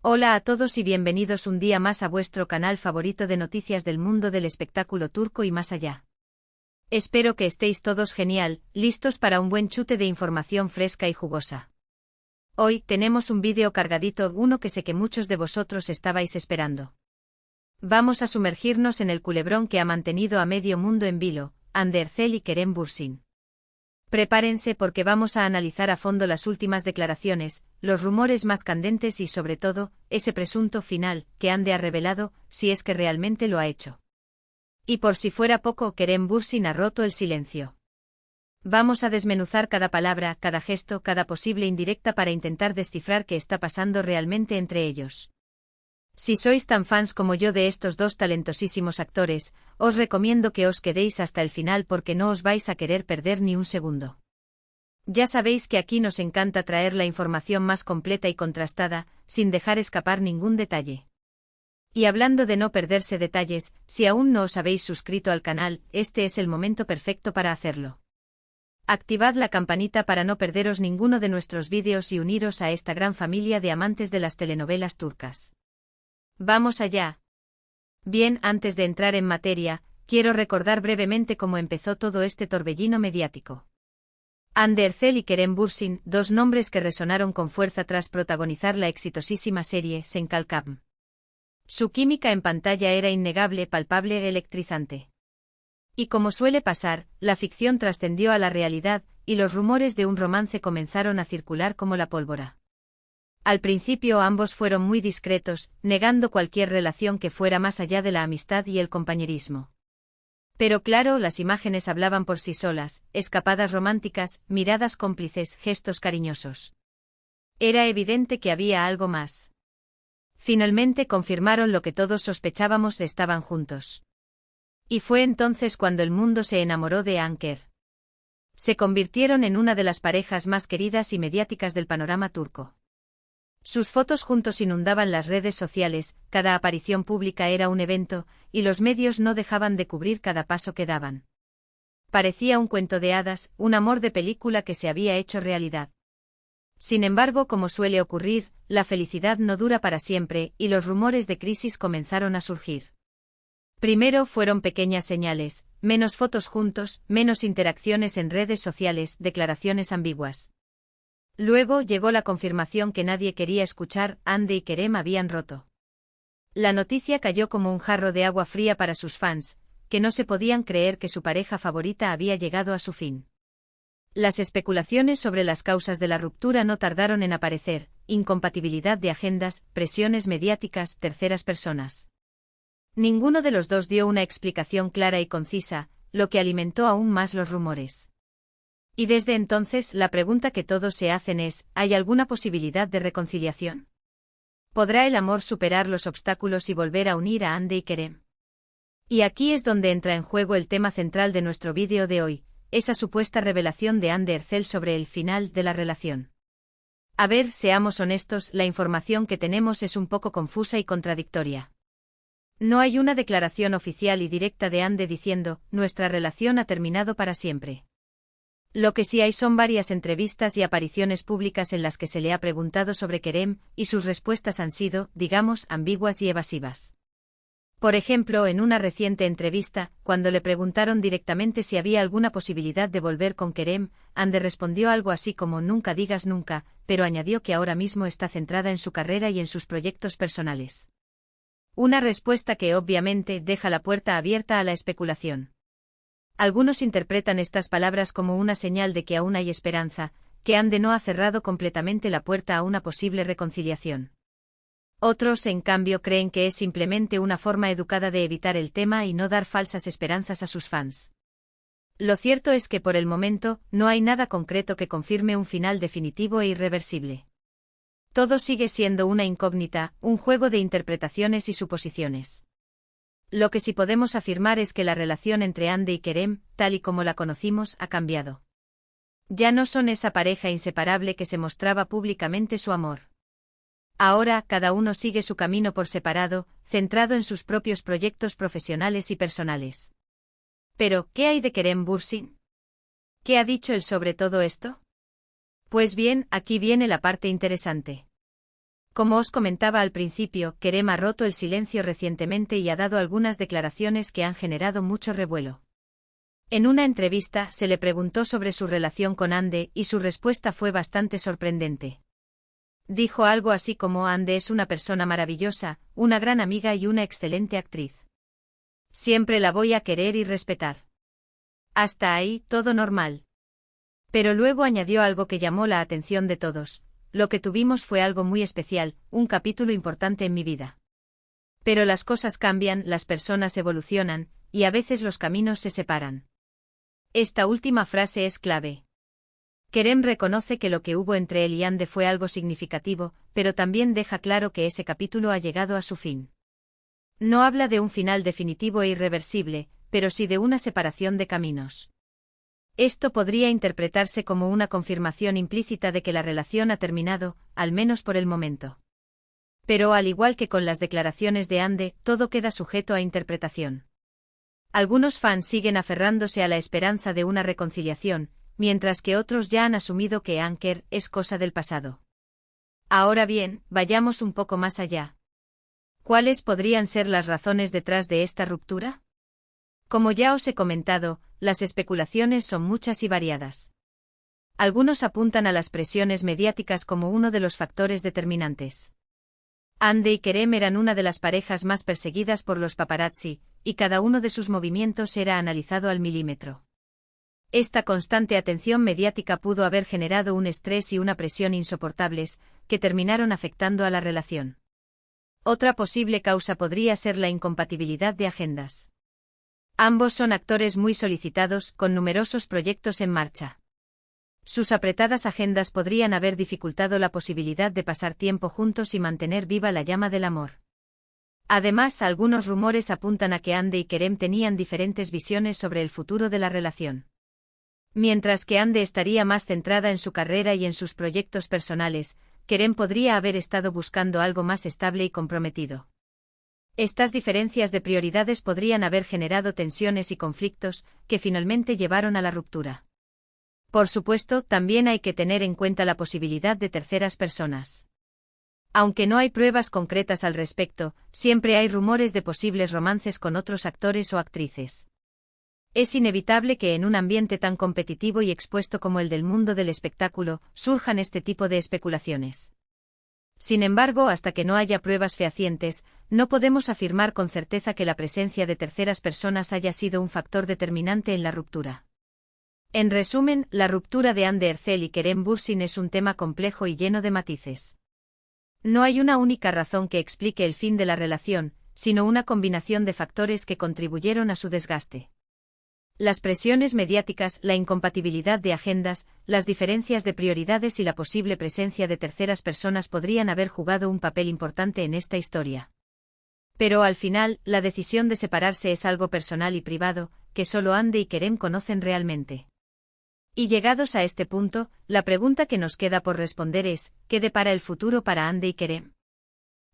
Hola a todos y bienvenidos un día más a vuestro canal favorito de noticias del mundo del espectáculo turco y más allá. Espero que estéis todos genial, listos para un buen chute de información fresca y jugosa. Hoy tenemos un vídeo cargadito, uno que sé que muchos de vosotros estabais esperando. Vamos a sumergirnos en el culebrón que ha mantenido a medio mundo en vilo, Hande Erçel y Kerem Bürsin. Prepárense porque vamos a analizar a fondo las últimas declaraciones, los rumores más candentes y sobre todo, ese presunto final que Hande ha revelado, si es que realmente lo ha hecho. Y por si fuera poco, Kerem Bürsin ha roto el silencio. Vamos a desmenuzar cada palabra, cada gesto, cada posible indirecta para intentar descifrar qué está pasando realmente entre ellos. Si sois tan fans como yo de estos dos talentosísimos actores, os recomiendo que os quedéis hasta el final porque no os vais a querer perder ni un segundo. Ya sabéis que aquí nos encanta traer la información más completa y contrastada, sin dejar escapar ningún detalle. Y hablando de no perderse detalles, si aún no os habéis suscrito al canal, este es el momento perfecto para hacerlo. Activad la campanita para no perderos ninguno de nuestros vídeos y uniros a esta gran familia de amantes de las telenovelas turcas. ¡Vamos allá! Bien, antes de entrar en materia, quiero recordar brevemente cómo empezó todo este torbellino mediático. Hande Erçel y Kerem Bürsin, dos nombres que resonaron con fuerza tras protagonizar la exitosísima serie Sen Kalkam. Su química en pantalla era innegable, palpable e electrizante. Y como suele pasar, la ficción trascendió a la realidad, y los rumores de un romance comenzaron a circular como la pólvora. Al principio ambos fueron muy discretos, negando cualquier relación que fuera más allá de la amistad y el compañerismo. Pero claro, las imágenes hablaban por sí solas, escapadas románticas, miradas cómplices, gestos cariñosos. Era evidente que había algo más. Finalmente confirmaron lo que todos sospechábamos, estaban juntos. Y fue entonces cuando el mundo se enamoró de Anker. Se convirtieron en una de las parejas más queridas y mediáticas del panorama turco. Sus fotos juntos inundaban las redes sociales, cada aparición pública era un evento, y los medios no dejaban de cubrir cada paso que daban. Parecía un cuento de hadas, un amor de película que se había hecho realidad. Sin embargo, como suele ocurrir, la felicidad no dura para siempre, y los rumores de crisis comenzaron a surgir. Primero fueron pequeñas señales, menos fotos juntos, menos interacciones en redes sociales, declaraciones ambiguas. Luego llegó la confirmación que nadie quería escuchar, Hande y Kerem habían roto. La noticia cayó como un jarro de agua fría para sus fans, que no se podían creer que su pareja favorita había llegado a su fin. Las especulaciones sobre las causas de la ruptura no tardaron en aparecer, incompatibilidad de agendas, presiones mediáticas, terceras personas. Ninguno de los dos dio una explicación clara y concisa, lo que alimentó aún más los rumores. Y desde entonces la pregunta que todos se hacen es, ¿hay alguna posibilidad de reconciliación? ¿Podrá el amor superar los obstáculos y volver a unir a Hande y Kerem? Y aquí es donde entra en juego el tema central de nuestro vídeo de hoy, esa supuesta revelación de Hande Erçel sobre el final de la relación. A ver, seamos honestos, la información que tenemos es un poco confusa y contradictoria. No hay una declaración oficial y directa de Hande diciendo, nuestra relación ha terminado para siempre. Lo que sí hay son varias entrevistas y apariciones públicas en las que se le ha preguntado sobre Kerem, y sus respuestas han sido, digamos, ambiguas y evasivas. Por ejemplo, en una reciente entrevista, cuando le preguntaron directamente si había alguna posibilidad de volver con Kerem, Hande respondió algo así como nunca digas nunca, pero añadió que ahora mismo está centrada en su carrera y en sus proyectos personales. Una respuesta que obviamente deja la puerta abierta a la especulación. Algunos interpretan estas palabras como una señal de que aún hay esperanza, que Hande no ha cerrado completamente la puerta a una posible reconciliación. Otros, en cambio, creen que es simplemente una forma educada de evitar el tema y no dar falsas esperanzas a sus fans. Lo cierto es que por el momento, no hay nada concreto que confirme un final definitivo e irreversible. Todo sigue siendo una incógnita, un juego de interpretaciones y suposiciones. Lo que sí podemos afirmar es que la relación entre Hande y Kerem, tal y como la conocimos, ha cambiado. Ya no son esa pareja inseparable que se mostraba públicamente su amor. Ahora, cada uno sigue su camino por separado, centrado en sus propios proyectos profesionales y personales. Pero, ¿qué hay de Kerem Bürsin? ¿Qué ha dicho él sobre todo esto? Pues bien, aquí viene la parte interesante. Como os comentaba al principio, Kerem ha roto el silencio recientemente y ha dado algunas declaraciones que han generado mucho revuelo. En una entrevista se le preguntó sobre su relación con Hande y su respuesta fue bastante sorprendente. Dijo algo así como: Hande es una persona maravillosa, una gran amiga y una excelente actriz. Siempre la voy a querer y respetar. Hasta ahí, todo normal. Pero luego añadió algo que llamó la atención de todos: lo que tuvimos fue algo muy especial, un capítulo importante en mi vida. Pero las cosas cambian, las personas evolucionan, y a veces los caminos se separan. Esta última frase es clave. Kerem reconoce que lo que hubo entre él y Hande fue algo significativo, pero también deja claro que ese capítulo ha llegado a su fin. No habla de un final definitivo e irreversible, pero sí de una separación de caminos. Esto podría interpretarse como una confirmación implícita de que la relación ha terminado, al menos por el momento. Pero al igual que con las declaraciones de Hande, todo queda sujeto a interpretación. Algunos fans siguen aferrándose a la esperanza de una reconciliación, mientras que otros ya han asumido que Anker es cosa del pasado. Ahora bien, vayamos un poco más allá. ¿Cuáles podrían ser las razones detrás de esta ruptura? Como ya os he comentado, las especulaciones son muchas y variadas. Algunos apuntan a las presiones mediáticas como uno de los factores determinantes. Hande y Kerem eran una de las parejas más perseguidas por los paparazzi, y cada uno de sus movimientos era analizado al milímetro. Esta constante atención mediática pudo haber generado un estrés y una presión insoportables, que terminaron afectando a la relación. Otra posible causa podría ser la incompatibilidad de agendas. Ambos son actores muy solicitados, con numerosos proyectos en marcha. Sus apretadas agendas podrían haber dificultado la posibilidad de pasar tiempo juntos y mantener viva la llama del amor. Además, algunos rumores apuntan a que Hande y Kerem tenían diferentes visiones sobre el futuro de la relación. Mientras que Hande estaría más centrada en su carrera y en sus proyectos personales, Kerem podría haber estado buscando algo más estable y comprometido. Estas diferencias de prioridades podrían haber generado tensiones y conflictos, que finalmente llevaron a la ruptura. Por supuesto, también hay que tener en cuenta la posibilidad de terceras personas. Aunque no hay pruebas concretas al respecto, siempre hay rumores de posibles romances con otros actores o actrices. Es inevitable que en un ambiente tan competitivo y expuesto como el del mundo del espectáculo, surjan este tipo de especulaciones. Sin embargo, hasta que no haya pruebas fehacientes, no podemos afirmar con certeza que la presencia de terceras personas haya sido un factor determinante en la ruptura. En resumen, la ruptura de Hande Erçel y Kerem Bürsin es un tema complejo y lleno de matices. No hay una única razón que explique el fin de la relación, sino una combinación de factores que contribuyeron a su desgaste. Las presiones mediáticas, la incompatibilidad de agendas, las diferencias de prioridades y la posible presencia de terceras personas podrían haber jugado un papel importante en esta historia. Pero al final, la decisión de separarse es algo personal y privado, que solo Hande y Kerem conocen realmente. Y llegados a este punto, la pregunta que nos queda por responder es: ¿qué depara el futuro para Hande y Kerem?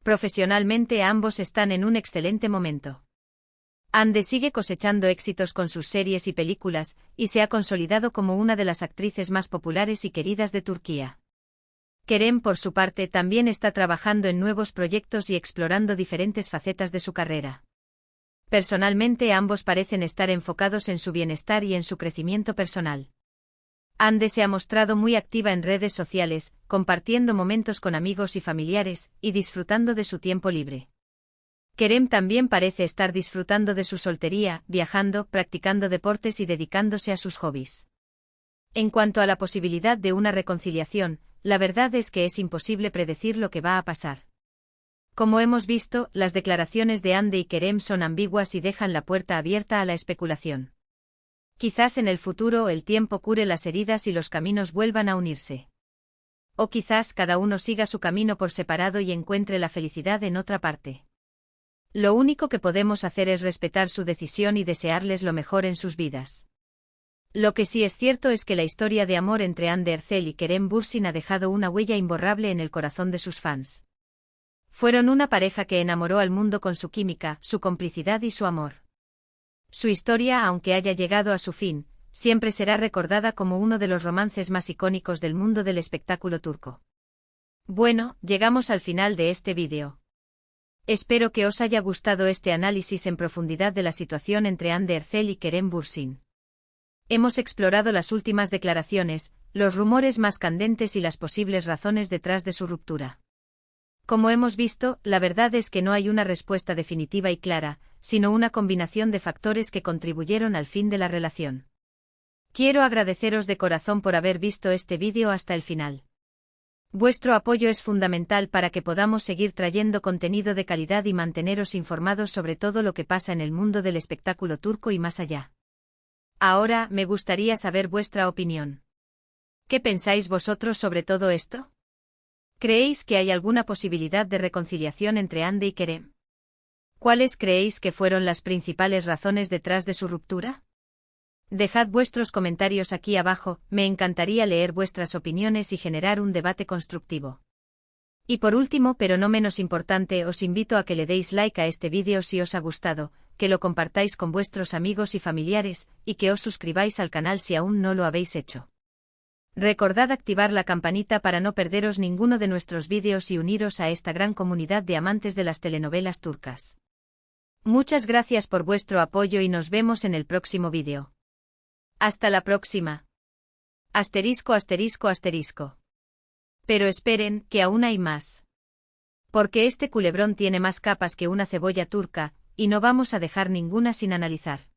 Profesionalmente ambos están en un excelente momento. Hande sigue cosechando éxitos con sus series y películas, y se ha consolidado como una de las actrices más populares y queridas de Turquía. Kerem, por su parte, también está trabajando en nuevos proyectos y explorando diferentes facetas de su carrera. Personalmente, ambos parecen estar enfocados en su bienestar y en su crecimiento personal. Hande se ha mostrado muy activa en redes sociales, compartiendo momentos con amigos y familiares, y disfrutando de su tiempo libre. Kerem también parece estar disfrutando de su soltería, viajando, practicando deportes y dedicándose a sus hobbies. En cuanto a la posibilidad de una reconciliación, la verdad es que es imposible predecir lo que va a pasar. Como hemos visto, las declaraciones de Hande y Kerem son ambiguas y dejan la puerta abierta a la especulación. Quizás en el futuro el tiempo cure las heridas y los caminos vuelvan a unirse. O quizás cada uno siga su camino por separado y encuentre la felicidad en otra parte. Lo único que podemos hacer es respetar su decisión y desearles lo mejor en sus vidas. Lo que sí es cierto es que la historia de amor entre Hande Erçel y Kerem Bürsin ha dejado una huella imborrable en el corazón de sus fans. Fueron una pareja que enamoró al mundo con su química, su complicidad y su amor. Su historia, aunque haya llegado a su fin, siempre será recordada como uno de los romances más icónicos del mundo del espectáculo turco. Bueno, llegamos al final de este vídeo. Espero que os haya gustado este análisis en profundidad de la situación entre Hande Erçel y Kerem Bürsin. Hemos explorado las últimas declaraciones, los rumores más candentes y las posibles razones detrás de su ruptura. Como hemos visto, la verdad es que no hay una respuesta definitiva y clara, sino una combinación de factores que contribuyeron al fin de la relación. Quiero agradeceros de corazón por haber visto este vídeo hasta el final. Vuestro apoyo es fundamental para que podamos seguir trayendo contenido de calidad y manteneros informados sobre todo lo que pasa en el mundo del espectáculo turco y más allá. Ahora, me gustaría saber vuestra opinión. ¿Qué pensáis vosotros sobre todo esto? ¿Creéis que hay alguna posibilidad de reconciliación entre Hande y Kerem? ¿Cuáles creéis que fueron las principales razones detrás de su ruptura? Dejad vuestros comentarios aquí abajo, me encantaría leer vuestras opiniones y generar un debate constructivo. Y por último, pero no menos importante, os invito a que le deis like a este vídeo si os ha gustado, que lo compartáis con vuestros amigos y familiares, y que os suscribáis al canal si aún no lo habéis hecho. Recordad activar la campanita para no perderos ninguno de nuestros vídeos y uniros a esta gran comunidad de amantes de las telenovelas turcas. Muchas gracias por vuestro apoyo y nos vemos en el próximo vídeo. Hasta la próxima. Asterisco asterisco asterisco. Pero esperen, que aún hay más. Porque este culebrón tiene más capas que una cebolla turca, y no vamos a dejar ninguna sin analizar.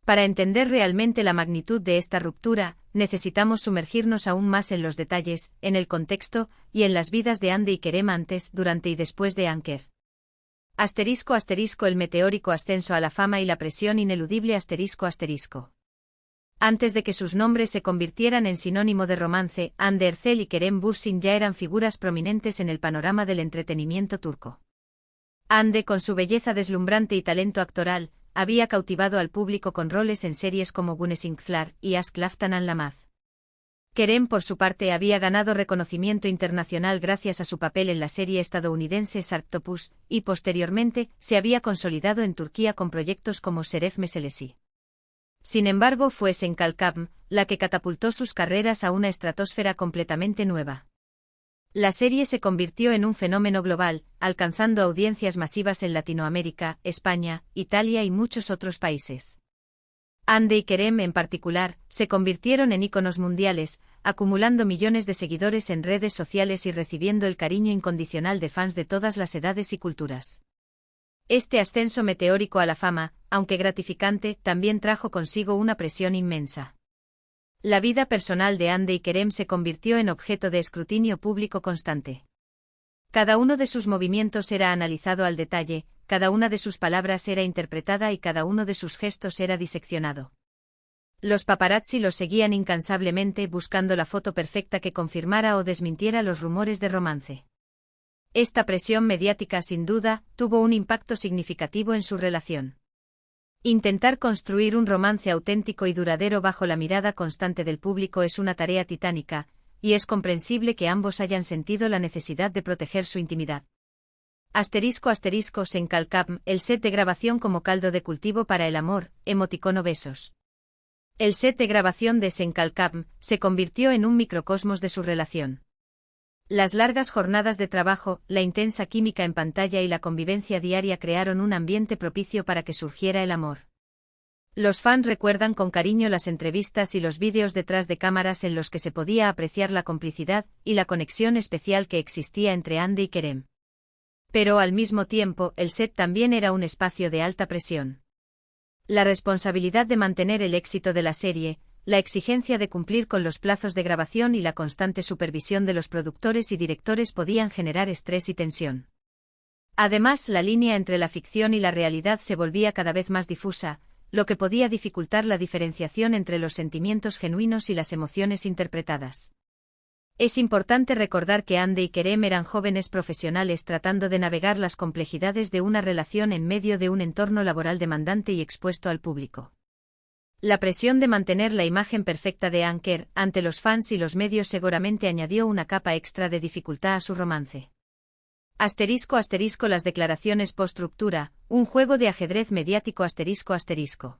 Para entender realmente la magnitud de esta ruptura, necesitamos sumergirnos aún más en los detalles, en el contexto, y en las vidas de Hande y Kerem antes, durante y después de Anker. Asterisco asterisco el meteórico ascenso a la fama y la presión ineludible asterisco asterisco. Antes de que sus nombres se convirtieran en sinónimo de romance, Hande Erçel y Kerem Bürsin ya eran figuras prominentes en el panorama del entretenimiento turco. Hande, con su belleza deslumbrante y talento actoral, había cautivado al público con roles en series como Güneşinkler y Aşk Laftan Anlamaz. Kerem, por su parte, había ganado reconocimiento internacional gracias a su papel en la serie estadounidense Sarktopus, y posteriormente, se había consolidado en Turquía con proyectos como Şeref Meselesi. Sin embargo, fue Senkalkam la que catapultó sus carreras a una estratosfera completamente nueva. La serie se convirtió en un fenómeno global, alcanzando audiencias masivas en Latinoamérica, España, Italia y muchos otros países. Hande y Kerem, en particular, se convirtieron en íconos mundiales, acumulando millones de seguidores en redes sociales y recibiendo el cariño incondicional de fans de todas las edades y culturas. Este ascenso meteórico a la fama, aunque gratificante, también trajo consigo una presión inmensa. La vida personal de Hande y Kerem se convirtió en objeto de escrutinio público constante. Cada uno de sus movimientos era analizado al detalle, cada una de sus palabras era interpretada y cada uno de sus gestos era diseccionado. Los paparazzi los seguían incansablemente buscando la foto perfecta que confirmara o desmintiera los rumores de romance. Esta presión mediática, sin duda, tuvo un impacto significativo en su relación. Intentar construir un romance auténtico y duradero bajo la mirada constante del público es una tarea titánica, y es comprensible que ambos hayan sentido la necesidad de proteger su intimidad. Asterisco asterisco Senkalkam, el set de grabación como caldo de cultivo para el amor, emoticono besos. El set de grabación de Senkalkam se convirtió en un microcosmos de su relación. Las largas jornadas de trabajo, la intensa química en pantalla y la convivencia diaria crearon un ambiente propicio para que surgiera el amor. Los fans recuerdan con cariño las entrevistas y los vídeos detrás de cámaras en los que se podía apreciar la complicidad y la conexión especial que existía entre Hande y Kerem. Pero al mismo tiempo, el set también era un espacio de alta presión. La responsabilidad de mantener el éxito de la serie, la exigencia de cumplir con los plazos de grabación y la constante supervisión de los productores y directores podían generar estrés y tensión. Además, la línea entre la ficción y la realidad se volvía cada vez más difusa, lo que podía dificultar la diferenciación entre los sentimientos genuinos y las emociones interpretadas. Es importante recordar que Hande y Kerem eran jóvenes profesionales tratando de navegar las complejidades de una relación en medio de un entorno laboral demandante y expuesto al público. La presión de mantener la imagen perfecta de Anker ante los fans y los medios seguramente añadió una capa extra de dificultad a su romance. Asterisco asterisco las declaraciones post-ruptura, un juego de ajedrez mediático asterisco asterisco.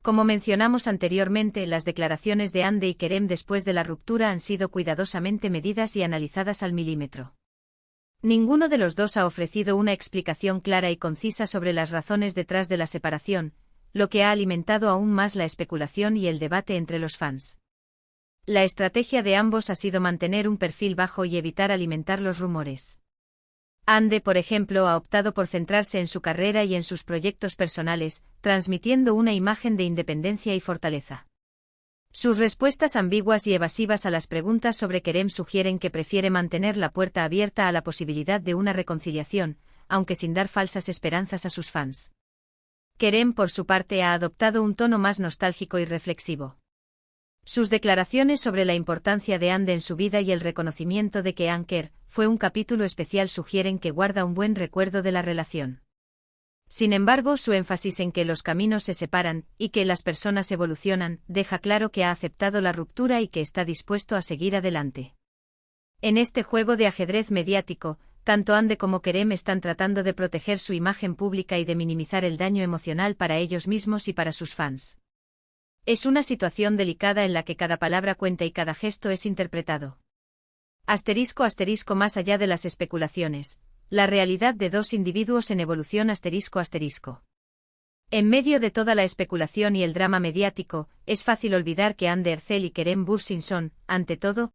Como mencionamos anteriormente, las declaraciones de Hande y Kerem después de la ruptura han sido cuidadosamente medidas y analizadas al milímetro. Ninguno de los dos ha ofrecido una explicación clara y concisa sobre las razones detrás de la separación, lo que ha alimentado aún más la especulación y el debate entre los fans. La estrategia de ambos ha sido mantener un perfil bajo y evitar alimentar los rumores. Hande, por ejemplo, ha optado por centrarse en su carrera y en sus proyectos personales, transmitiendo una imagen de independencia y fortaleza. Sus respuestas ambiguas y evasivas a las preguntas sobre Kerem sugieren que prefiere mantener la puerta abierta a la posibilidad de una reconciliación, aunque sin dar falsas esperanzas a sus fans. Kerem, por su parte, ha adoptado un tono más nostálgico y reflexivo. Sus declaraciones sobre la importancia de Hande en su vida y el reconocimiento de que Anker fue un capítulo especial sugieren que guarda un buen recuerdo de la relación. Sin embargo, su énfasis en que los caminos se separan y que las personas evolucionan deja claro que ha aceptado la ruptura y que está dispuesto a seguir adelante. En este juego de ajedrez mediático, tanto Hande como Kerem están tratando de proteger su imagen pública y de minimizar el daño emocional para ellos mismos y para sus fans. Es una situación delicada en la que cada palabra cuenta y cada gesto es interpretado. *** Más allá de las especulaciones, la realidad de dos individuos en evolución ***. En medio de toda la especulación y el drama mediático, es fácil olvidar que Hande Erçel y Kerem Bürsin son, ante todo,